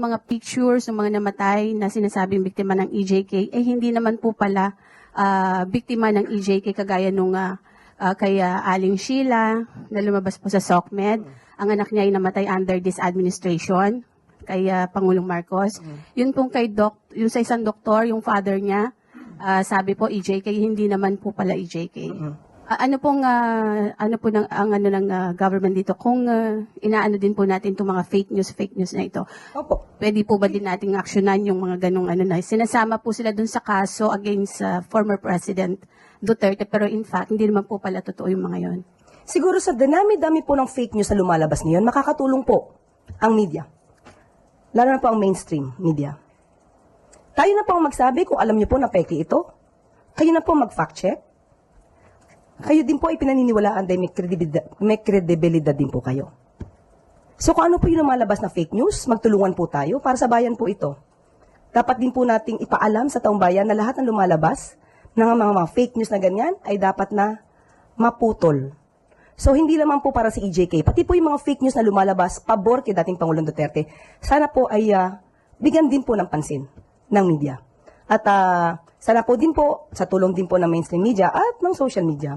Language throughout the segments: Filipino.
Mga pictures ng mga namatay na sinasabing biktima ng EJK, hindi naman po pala biktima ng EJK kagaya nung kay Aling Sheila na lumabas po sa SOCMED. Ang anak niya ay namatay under this administration kay Pangulong Marcos. Yun pong kay yung sa isang doktor, yung father niya, sabi po EJK, hindi naman po pala EJK. Ano po ng government dito kung inaano din po natin itong mga fake news na ito? Opo. Pwede po ba din nating aksyonan yung mga ganong na sinasama po sila dun sa kaso against former President Duterte, pero in fact hindi naman po pala totoo yung mga yon. Siguro sa dami-dami po ng fake news na lumalabas ngayon, makakatulong po ang media. Lalo na po ang mainstream media. Tayo na po ang magsabi kung alam niyo po na peke ito. Kayo na po mag-fact check. Kayo din po ay pinaniniwalaan dahil may kredibilidad din po kayo. So kung ano po yung lumalabas na fake news, magtulungan po tayo para sa bayan po ito. Dapat din po nating ipaalam sa taong bayan na lahat ng lumalabas ng mga fake news na ganyan ay dapat na maputol. So hindi naman po para si EJK, pati po yung mga fake news na lumalabas pabor kay dating Pangulong Duterte, sana po ay bigyan din po ng pansin ng media. At sana po din po, sa tulong din po ng mainstream media at ng social media,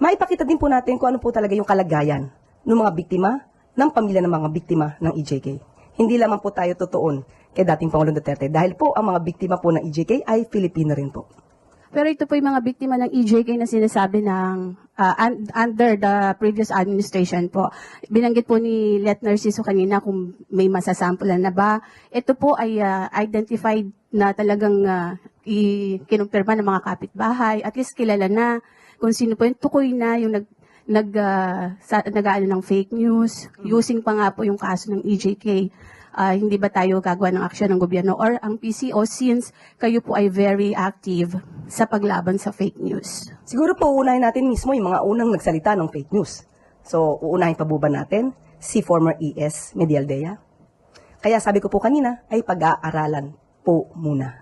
maipakita din po natin kung ano po talaga yung kalagayan ng mga biktima, ng pamilya ng mga biktima ng EJK. Hindi lamang po tayo tutuon kay dating Pangulong Duterte dahil po ang mga biktima po ng EJK ay Filipino rin po. Pero ito po yung mga biktima ng EJK na sinasabi ng under the previous administration po. Binanggit po ni Let Narciso kanina kung may masasampulan na ba. Ito po ay identified na talagang kinumpirma ng mga kapitbahay. At least kilala na kung sino po yung tukoy na yung nag-aano ng fake news. Using pa nga po yung kaso ng EJK. Hindi ba tayo gagawa ng aksyon ng gobyerno or ang PCO since kayo po ay very active sa paglaban sa fake news? Siguro po uunahin natin mismo yung mga unang nagsalita ng fake news. So uunahin pa ba natin si former ES Medialdea? Kaya sabi ko po kanina ay pag-aaralan po muna.